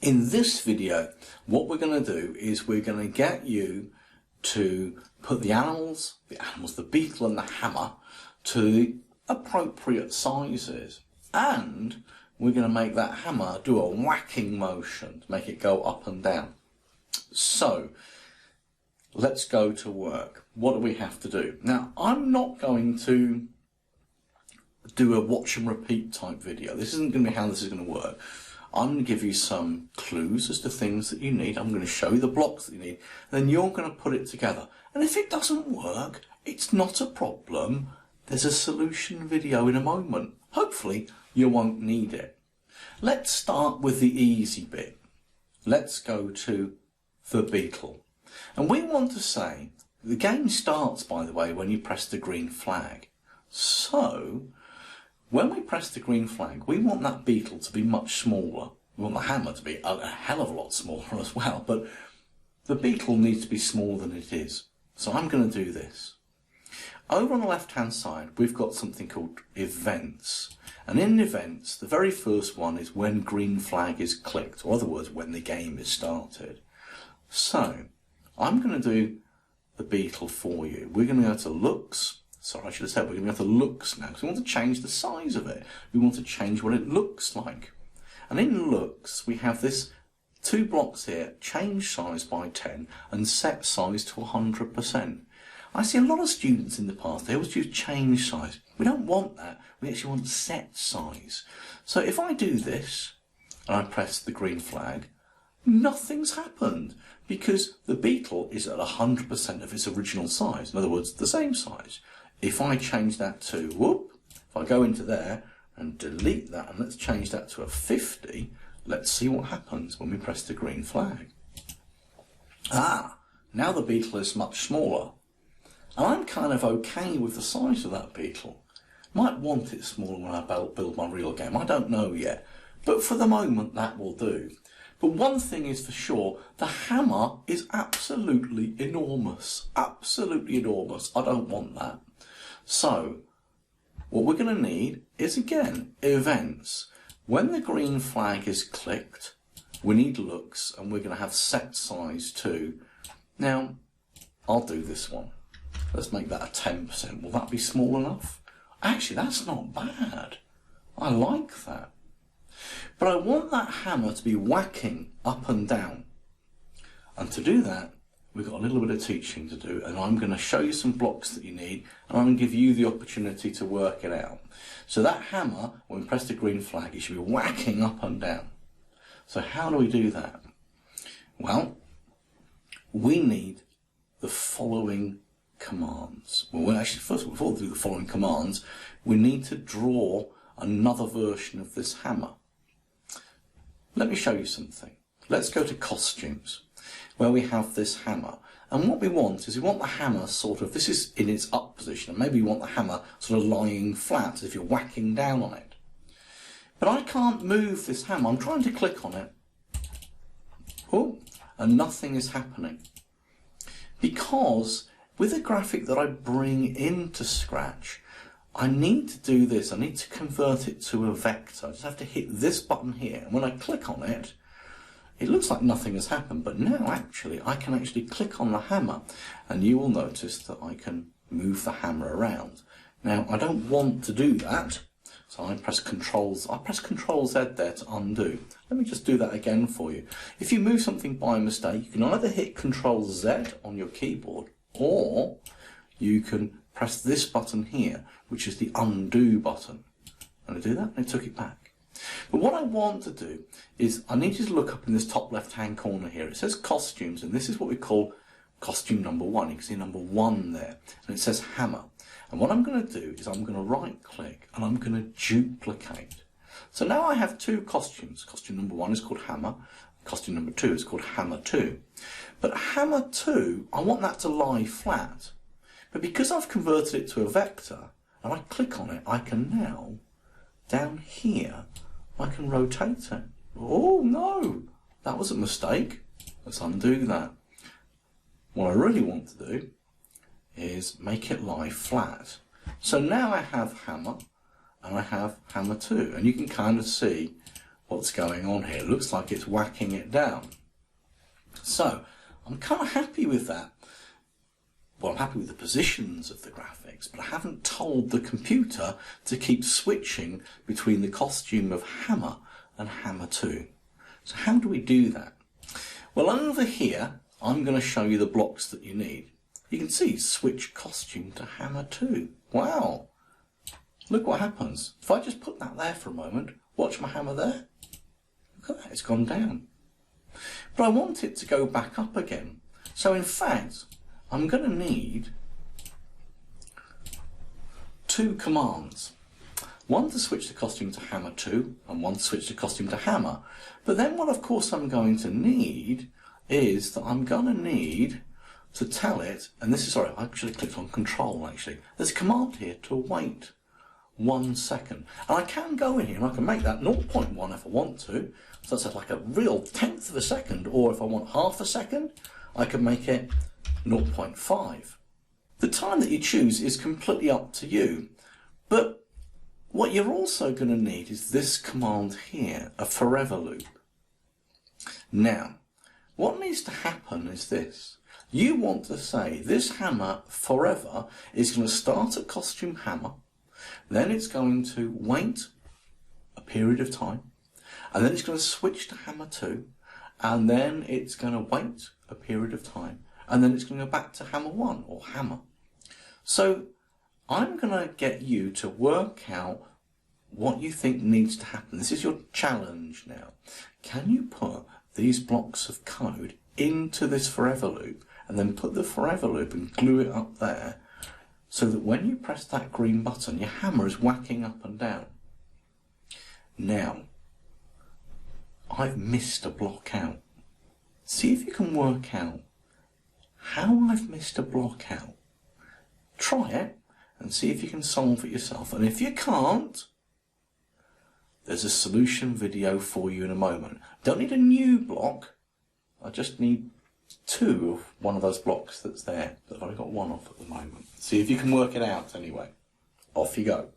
In this video, what we're going to do is we're going to get you to put the beetle and the hammer to the appropriate sizes, and we're going to make that hammer do a whacking motion to make it go up and down. So let's go to work. What do we have to do? Now, I'm not going to do a watch and repeat type video. This isn't going to be how this is going to work. I'm going to give you some clues as to things that you need. I'm going to show you the blocks that you need. Then you're going to put it together. And if it doesn't work, it's not a problem. There's a solution video in a moment. Hopefully, you won't need it. Let's start with the easy bit. Let's go to the beetle. And we want to say, the game starts, by the way, when you press the green flag. So, when we press the green flag, we want that beetle to be much smaller. We want the hammer to be a hell of a lot smaller as well, but the beetle needs to be smaller than it is. So I'm going to do this. Over on the left-hand side, we've got something called events. And in events, the very first one is when green flag is clicked, or in other words, when the game is started. So, I'm going to do the beetle for you. We're going to go to looks. Sorry, I should have said we're going to go to looks now, because we want to change the size of it. We want to change what it looks like. And in looks, we have this two blocks here, change size by 10 and set size to 100%. I see a lot of students in the past, they always use change size. We don't want that, we actually want set size. So if I do this, and I press the green flag, nothing's happened, because the beetle is at 100% of its original size, in other words, the same size. If I change that to, if I go into there and delete that, and let's change that to a 50, let's see what happens when we press the green flag. Now the beetle is much smaller. And I'm kind of okay with the size of that beetle. Might want it smaller when I build my real game, I don't know yet. But for the moment, that will do. But one thing is for sure, the hammer is absolutely enormous. Absolutely enormous. I don't want that. So, what we're going to need is, again, events. When the green flag is clicked, we need looks, and we're going to have set size too. Now, I'll do this one. Let's make that a 10%. Will that be small enough? Actually, that's not bad. I like that. But I want that hammer to be whacking up and down. And to do that, we've got a little bit of teaching to do, and I'm going to show you some blocks that you need, and I'm going to give you the opportunity to work it out. So that hammer, when we press the green flag, it should be whacking up and down. So how do we do that? Well, we need the following commands. Well, actually, first of all, before we do the following commands, we need to draw another version of this hammer. Let me show you something. Let's go to costumes, where we have this hammer. And what we want is we want the hammer sort of, this is in its up position, and maybe you want the hammer sort of lying flat as if you're whacking down on it. But I can't move this hammer. I'm trying to click on it. And nothing is happening. Because with a graphic that I bring into Scratch, I need to do this. I need to convert it to a vector. I just have to hit this button here. And when I click on it, it looks like nothing has happened. But now, actually, I can actually click on the hammer. And you will notice that I can move the hammer around. Now, I don't want to do that. So I press Control Z there to undo. Let me just do that again for you. If you move something by mistake, you can either hit Control Z on your keyboard, or you can press this button here, which is the undo button. And I do that, and it took it back. But what I want to do is, I need you to look up in this top left-hand corner here. It says costumes, and this is what we call costume number 1. You can see number 1 there, and it says hammer. And what I'm going to do is I'm going to right-click, and I'm going to duplicate. So now I have two costumes. Costume number 1 is called hammer. Costume number 2 is called hammer 2. But hammer 2, I want that to lie flat. But because I've converted it to a vector, and I click on it, I can now, down here, I can rotate it. Oh no, that was a mistake. Let's undo that. What I really want to do is make it lie flat. So now I have hammer, and I have hammer 2, and you can kind of see what's going on here. It looks like it's whacking it down. So I'm kind of happy with that. Well, I'm happy with the positions of the graphics, but I haven't told the computer to keep switching between the costume of Hammer and Hammer 2. So how do we do that? Well, over here, I'm going to show you the blocks that you need. You can see switch costume to Hammer 2. Wow! Look what happens. If I just put that there for a moment, watch my hammer there. Look at that, it's gone down. But I want it to go back up again. So in fact, I'm going to need two commands. One to switch the costume to Hammer 2 and one to switch the costume to Hammer. But then what of course I'm going to need is that I'm going to need to tell it, and this is, sorry, I actually clicked on Control actually. There's a command here to wait 1 second. And I can go in here and I can make that 0.1 if I want to. So that's like a real tenth of a second, or if I want half a second, I can make it 0.5. The time that you choose is completely up to you, but what you're also going to need is this command here, a forever loop. Now, what needs to happen is this. You want to say this hammer forever is going to start at costume Hammer, then it's going to wait a period of time, and then it's going to switch to Hammer 2, and then it's going to wait a period of time, and then it's going to go back to Hammer 1 or Hammer. So I'm going to get you to work out what you think needs to happen. This is your challenge now. Can you put these blocks of code into this forever loop and then put the forever loop and glue it up there so that when you press that green button, your hammer is whacking up and down? Now, I've missed a block out. See if you can work out how I've missed a block out. Try it and see if you can solve it yourself. And if you can't, there's a solution video for you in a moment. Don't need a new block. I just need two of one of those blocks that's there. But I've only got one off at the moment. See if you can work it out anyway. Off you go.